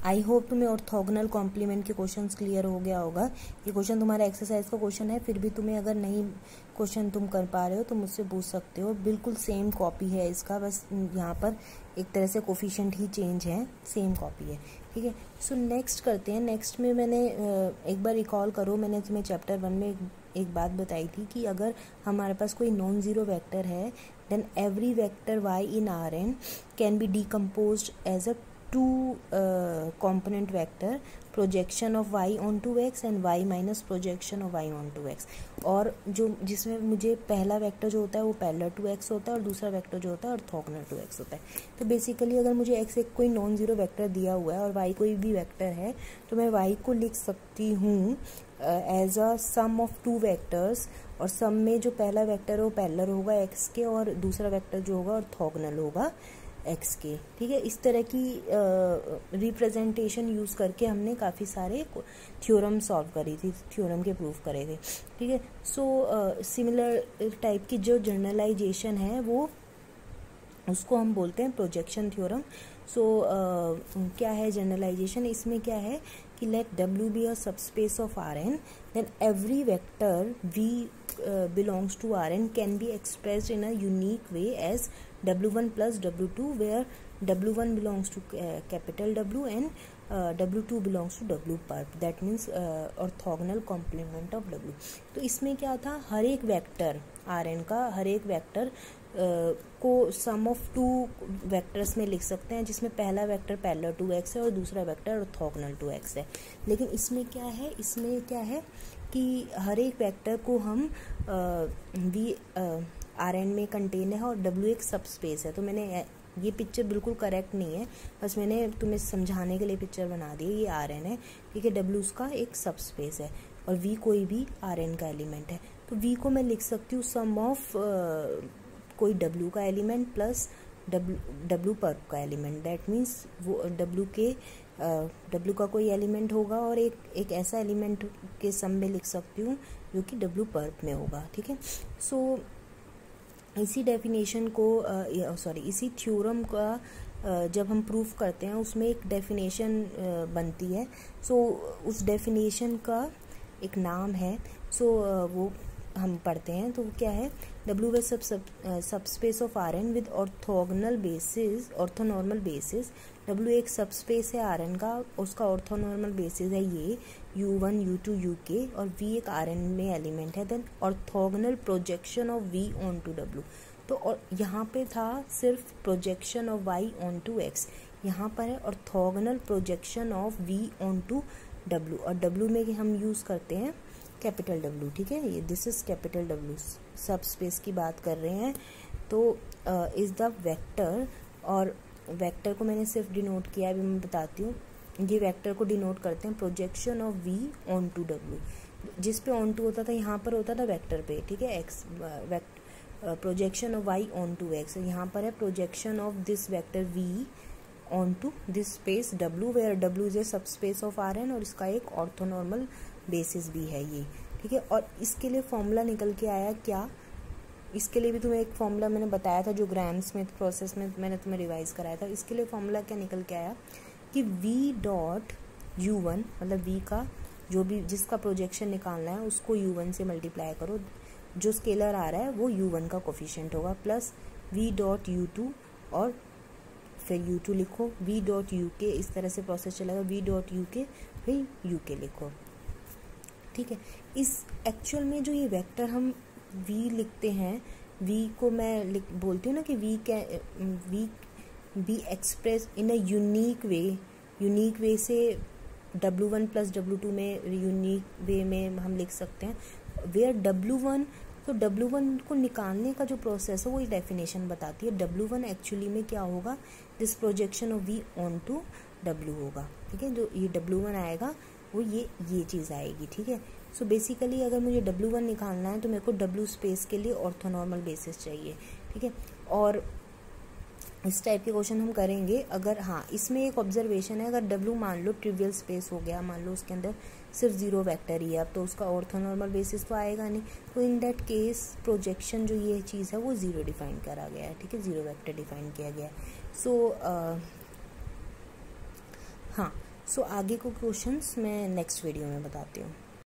I hope तुम्हें orthogonal complement के questions clear हो गया होगा। ये क्वेश्चन तुम्हारा एक्सरसाइज का क्वेश्चन है, फिर भी तुम्हें अगर नहीं क्वेश्चन तुम कर पा रहे हो तो मुझसे पूछ सकते हो। बिल्कुल सेम कॉपी है इसका, बस यहाँ पर एक तरह से कोफिशिएंट ही चेंज है, सेम कॉपी है, ठीक है। सो नेक्स्ट करते हैं। नेक्स्ट में मैंने एक बार रिकॉल करो, मैंने तुम्हें चैप्टर 1 में एक बात बताई थी कि अगर हमारे पास कोई नॉन जीरो वेक्टर है then every vector y in Rn can be decomposed as a two component vector, projection of y onto x and y minus projection of y onto x। और जो जिसमें मुझे पहला वेक्टर जो होता है वो पैरेलल टू x होता है और दूसरा वेक्टर जो होता है ऑर्थोगोनल टू x होता है। तो बेसिकली अगर मुझे x एक कोई नॉन जीरो वेक्टर दिया हुआ है और y कोई भी वेक्टर है तो मैं y को लिख सकती हूँ as a sum of two vectors, और सम में जो पहला वेक्टर है वो पैरेलल होगा x के और दूसरा वेक्टर जो होगा ऑर्थोगोनल होगा x के, ठीक है। इस तरह की रिप्रेजेंटेशन यूज़ करके हमने काफ़ी सारे थ्योरम सॉल्व करी थी, थ्योरम के प्रूफ करे थे, ठीक है। सो सिमिलर टाइप की जो जनरलाइजेशन है वो उसको हम बोलते हैं प्रोजेक्शन थ्योरम। सो क्या है जनरलाइजेशन, इसमें क्या है कि let W be a subspace of Rn then every vector V belongs to Rn can be expressed in a unique way as W1 plus W2 where W1 belongs to capital W and W2 belongs to W perp, that means orthogonal complement of W। तो इसमें क्या था, हर एक vector Rn का हर एक vector को सम of two vectors में लिख सकते हैं, जिसमें पहला वेक्टर पैरेलल टू x है और दूसरा वेक्टर ऑर्थोगोनल टू x है। लेकिन इसमें क्या है, इसमें क्या है कि हर एक वेक्टर को हम वी Rn में कंटेन है और W एक सबस्पेस है। तो मैंने ये पिक्चर बिल्कुल करेक्ट नहीं है, बस मैंने तुम्हें समझाने के लिए पिक्चर बना दी। ये Rn है, ठीक है, W उसका एक सबस्पेस है और V कोई भी Rn का एलिमेंट है। तो V को मैं लिख सकती हूँ सम ऑफ कोई W का एलिमेंट प्लस W पर्प का एलिमेंट, दैट मीन्स वो W का कोई एलिमेंट होगा और एक ऐसा एलिमेंट के सम में लिख सकती हूँ जो कि W पर्प में होगा, ठीक है। सो इसी डेफिनेशन को इसी थ्योरम का जब हम प्रूफ करते हैं उसमें एक डेफिनेशन बनती है। सो उस डेफिनेशन का एक नाम है, वो हम पढ़ते हैं। तो क्या है, W है subspace of Rn with orthogonal basis, orthonormal basis. W एक सबस्पेस है Rn का, उसका ऑर्थोनॉर्मल बेसिस है ये U1 U2 UK और V एक Rn में एलिमेंट है। Then orthogonal projection of V onto W। तो और यहाँ पे था सिर्फ projection of y onto x, यहाँ पर है orthogonal projection of V onto W, और W में हम यूज़ करते हैं कैपिटल W, ठीक है। ये दिस इज कैपिटल W, सब स्पेस की बात कर रहे हैं। तो इज द वेक्टर, और वेक्टर को मैंने सिर्फ डिनोट किया, अभी मैं बताती हूँ। ये वेक्टर को डिनोट करते हैं projection of V onto W। जिस पे ऑन टू होता था यहाँ पर होता था वेक्टर पे, ठीक है, x projection of y onto x, यहाँ पर है projection of this vector V onto this space W where W is a subspace of Rn और इसका एक ऑर्थोनॉर्मल बेसिस भी है ये, ठीक है। और इसके लिए फॉर्मूला निकल के आया क्या, इसके लिए भी तुम्हें एक फॉर्मूला मैंने बताया था जो ग्राम स्मिथ प्रोसेस में मैंने तुम्हें रिवाइज कराया था। इसके लिए फॉर्मूला क्या निकल के आया कि V डॉट U1 मतलब V का जो भी जिसका प्रोजेक्शन निकालना है उसको U1 से मल्टीप्लाई करो, जो स्केलर आ रहा है वो U1 का कोफिशिएंट होगा, प्लस V डॉट U2 और फिर U2 लिखो, V डॉट UK, इस तरह से प्रोसेस चलेगा, V डॉट UK फिर UK लिखो, ठीक है। इस एक्चुअल में जो ये वेक्टर हम V लिखते हैं, V को मैं बोलती हूँ ना कि V be express in a unique way से W1 प्लस W2 में यूनिक वे में हम लिख सकते हैं। वेयर W1, तो W1 को निकालने का जो प्रोसेस है वो ये डेफिनेशन बताती है। W1 एक्चुअली में क्या होगा, this projection of V onto W होगा, ठीक है। जो ये W1 आएगा वो ये चीज़ आएगी, ठीक है। सो बेसिकली अगर मुझे W1 निकालना है तो मेरे को W स्पेस के लिए ऑर्थोनॉर्मल बेसिस चाहिए, ठीक है। और इस टाइप के क्वेश्चन हम करेंगे। अगर हाँ, इसमें एक ऑब्जर्वेशन है, अगर W मान लो ट्रिवियल स्पेस हो गया, मान लो उसके अंदर सिर्फ जीरो वेक्टर ही है, अब तो उसका ऑर्थोनॉर्मल बेसिस तो आएगा नहीं। तो इन दैट केस प्रोजेक्शन जो ये चीज़ है वो जीरो डिफाइन करा गया है, ठीक है, जीरो वेक्टर डिफाइन किया गया है। सो हाँ, सो आगे को क्वेश्चंस मैं नेक्स्ट वीडियो में बताती हूँ।